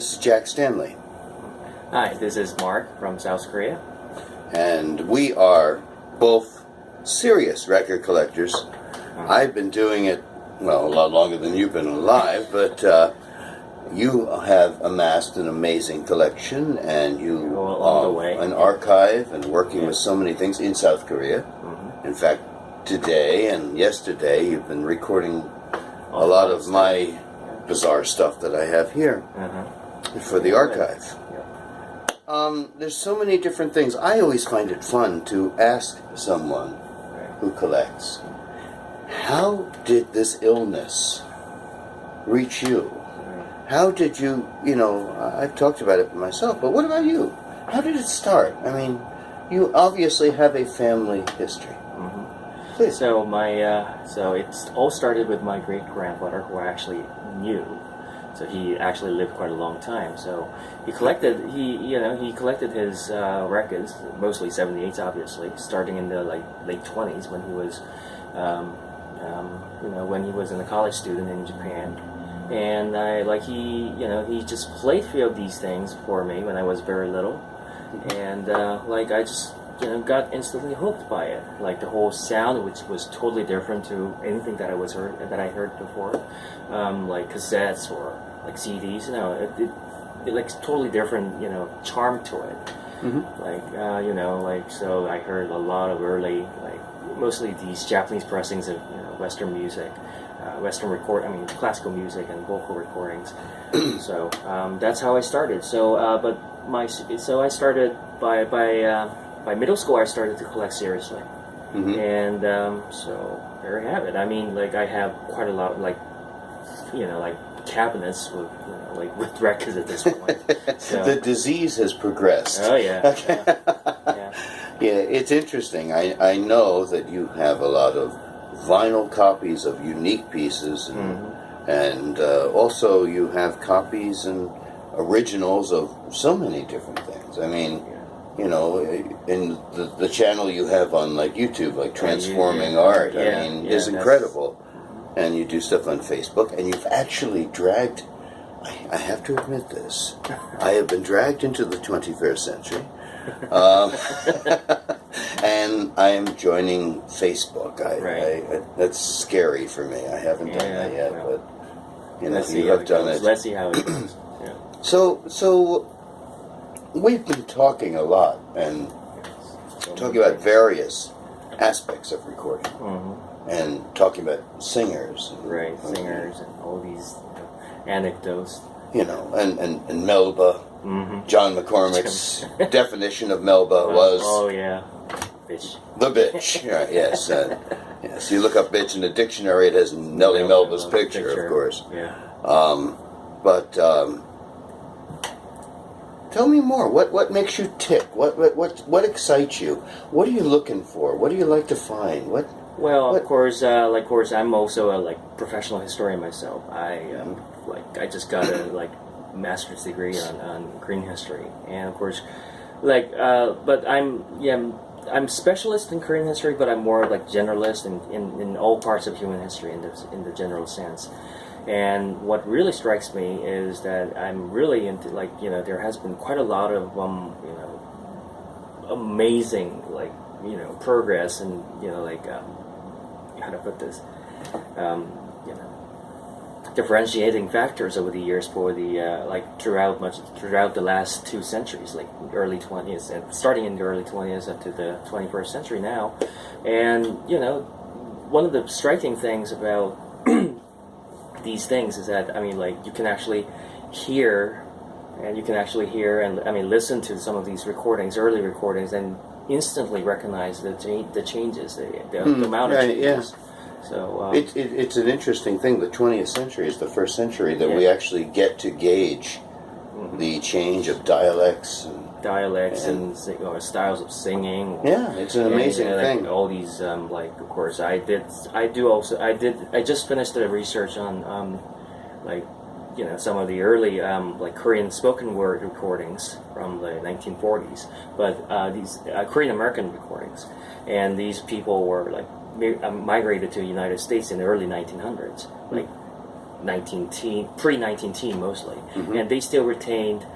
This is Jack Stanley. Hi, this is Mark from South Korea. And we are both serious record collectors. I've been doing it, well, a lot longer than you've been alive, but you have amassed an amazing collection, and you are an archive and working with so many things in South Korea. In fact, today and yesterday you've been recording a lot of my bizarre stuff that I have here for the archive. There's so many different things. I always find it fun to ask someone who collects, how did this illness reach you? How did you, I've talked about it myself, but what about you? How did it start? I mean, you obviously have a family history. Please. So so it all started with my great grandfather, who I actually knew. So he actually lived quite a long time. So he collected his records, mostly 78s, obviously, starting in the late 20s when he was, when he was a college student in Japan. And he just played a few of these things for me when I was very little, and I just got instantly hooked by it. Like the whole sound, which was totally different to anything that I heard before, like cassettes or like CDs. It like totally different, charm to it. So I heard a lot of early, mostly these Japanese pressings of Western music, classical music and vocal recordings. So that's how I started. So I started by middle school. I started to collect seriously, and so there you have it. I mean, I have quite a lot, cabinets with records at this point. So. The disease has progressed. Oh yeah. Okay. Yeah, it's interesting. I know that you have a lot of vinyl copies of unique pieces, and also you have copies and originals of so many different things. I mean, in the channel you have on YouTube, Transforming Art, is incredible. And you do stuff on Facebook, and you've actually dragged, I have to admit this, I have been dragged into the 21st century. And I am joining Facebook. That's scary for me. I haven't done that yet, but you have done it. Let's see how it goes. Yeah. So we've been talking a lot and talking about various aspects of recording, and talking about singers, singers, and all these anecdotes. And Melba. John McCormick's definition of Melba was... Oh, yeah. Bitch. The bitch. Right, yes. Yes. You look up bitch in the dictionary, it has Nellie Melba's picture, of course. Yeah. But tell me more. What makes you tick? What excites you? What are you looking for? What do you like to find? Of course, I'm also a professional historian myself. I just got a master's degree on Korean history, and of course, but I'm specialist in Korean history, but I'm more generalist in all parts of human history in the general sense. And what really strikes me is that I'm really into there has been quite a lot of amazing progress and how to put this differentiating factors over the years for the throughout the last 2 centuries, early 20s, and starting in the early 20s up to the 21st century now. And one of the striking things about these things is that you can actually hear and listen to some of these recordings, early recordings, and instantly recognize the changes, the amount of changes. So it's an interesting thing. The 20th century is the first century that we actually get to gauge the change of dialects and styles of singing. Yeah, it's an amazing thing. All these, of course, I just finished the research on, some of the early, Korean spoken word recordings from the 1940s, but these Korean American recordings, and these people were migrated to the United States in the early 1900s, pre-19 mostly, and they still retained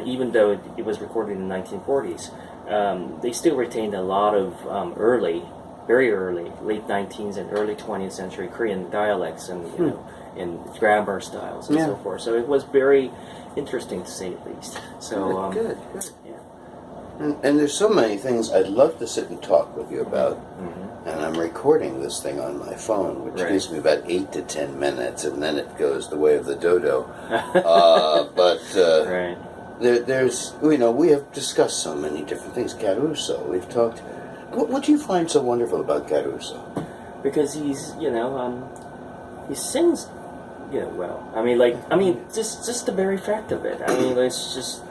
even though it was recorded in the 1940s, they still retained a lot of very early, late 19th and early 20th century Korean dialects and and grammar styles and so forth. So it was very interesting to say the least. So good. Yeah. And there's so many things I'd love to sit and talk with you about. And I'm recording this thing on my phone, which gives me about 8 to 10 minutes, and then it goes the way of the dodo. There's, we have discussed so many different things. Caruso, we've talked. What do you find so wonderful about Caruso? Because he's, he sings, well. Just the very fact of it. I mean, it's just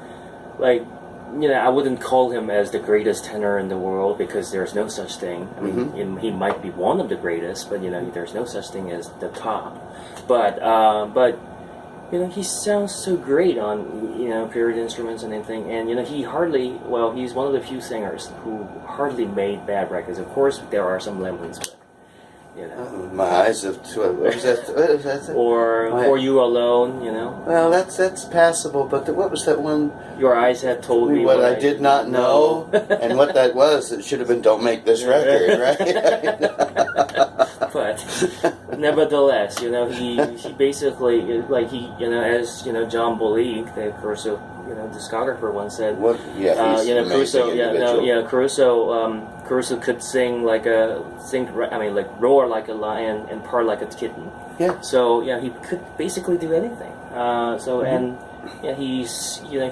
like, I wouldn't call him as the greatest tenor in the world because there's no such thing. I mean, he might be one of the greatest, but there's no such thing as the top. But he sounds so great on period instruments and everything. And he's one of the few singers who hardly made bad records. Of course, there are some lemons, but my eyes have. What was that? Or For You Alone, Well, that's passable. But what was that one? Your Eyes Have Told Me What I Did Not Know, and what that was. It should have been Don't Make This Record, right? But nevertheless, he basically as John Bolig, the Caruso discographer, once said. Caruso could sing roar like a lion and purr like a kitten. Yeah. So he could basically do anything. And he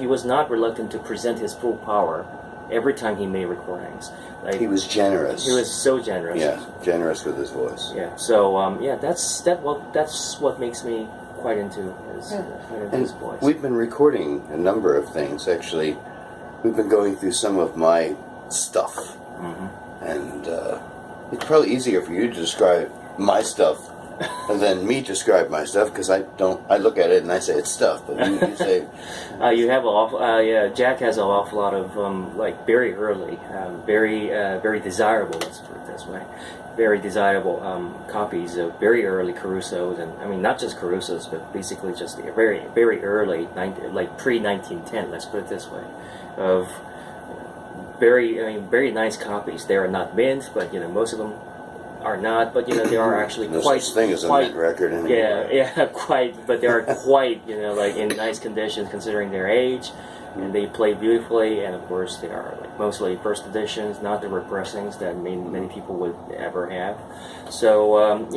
was not reluctant to present his full power every time he made recordings. He was generous. He was so generous. Yeah, generous with his voice. Yeah. So that's what makes me quite into his voice. We've been recording a number of things. Actually, we've been going through some of my stuff, and it's probably easier for you to describe my stuff than me describe my stuff, because I look at it and I say it's stuff, but you say you have Jack has an awful lot of very early, very desirable, let's put it this way, very desirable copies of very early Caruso's, and not just Caruso's, but basically just the very early pre-1910, let's put it this way, of very nice copies. They are not mint, but most of them are not, but there are actually no quite such thing as a mint record anymore. Quite, but they are quite in nice conditions considering their age, and they play beautifully, and of course they are mostly first editions, not the repressings that many people would ever have. So and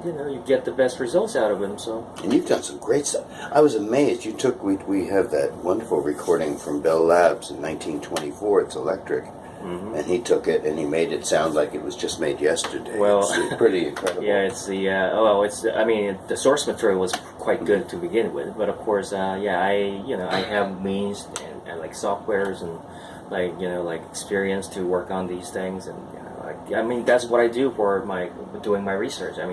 you get the best results out of them. So, and you've done some great stuff. I was amazed. We have that wonderful recording from Bell Labs in 1924. It's electric. And he took it and he made it sound like it was just made yesterday. Well, it's pretty incredible. Yeah, it's the source material was quite good to begin with, but of course, I have means and softwares and experience to work on these things, and that's what I do for doing my research. I'm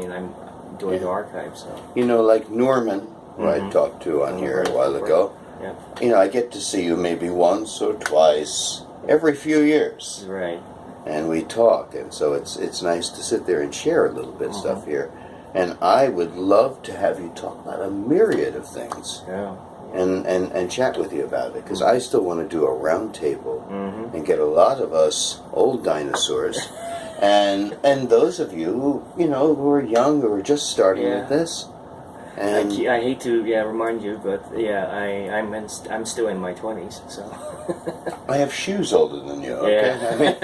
doing the archive, so like Norman, who I talked to on here a while ago. Yeah. I get to see you maybe once or twice every few years, right? And we talk, and so it's nice to sit there and share a little bit stuff here. And I would love to have you talk about a myriad of things, and chat with you about it, because I still want to do a round table and get a lot of us old dinosaurs, and those of you who are young or are just starting with this. And I hate to remind you, but I'm still in my 20s, so. I have shoes older than you. Okay,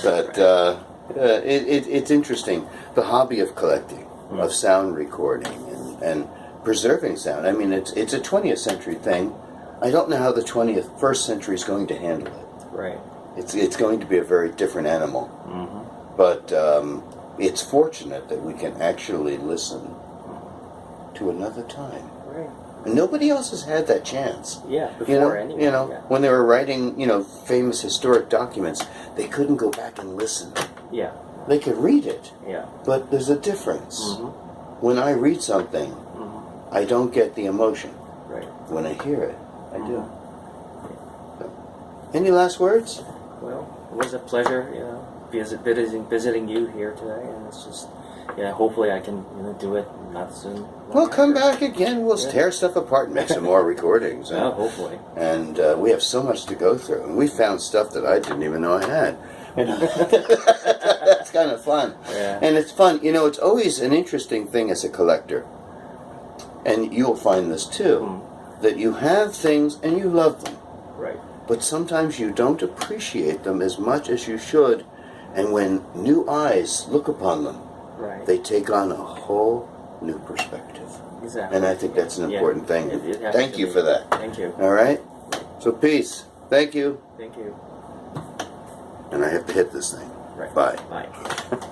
but it's interesting, the hobby of collecting, of sound recording and preserving sound. It's a 20th century thing. I don't know how the 21st century is going to handle it. Right. It's going to be a very different animal. But it's fortunate that we can actually listen to another time. Right. And nobody else has had that chance. Yeah, before anyway. When they were writing, famous historic documents, they couldn't go back and listen. Yeah. They could read it. Yeah. But there's a difference. When I read something, I don't get the emotion. Right. When I hear it, I do. So, any last words? Well, it was a pleasure, visiting you here today, and yeah, hopefully I can do it not soon. Well, come back again. We'll tear stuff apart and make some more recordings. Yeah, hopefully. And we have so much to go through. And we found stuff that I didn't even know I had. That's kind of fun. Yeah. And it's fun. It's always an interesting thing as a collector. And you'll find this too. That you have things and you love them. Right. But sometimes you don't appreciate them as much as you should. And when new eyes look upon them, right, they take on a whole new perspective. Exactly. And I think that's an important thing. It Thank you for that. Thank you. All right? So peace. Thank you. Thank you. And I have to hit this thing. Right. Bye. Bye.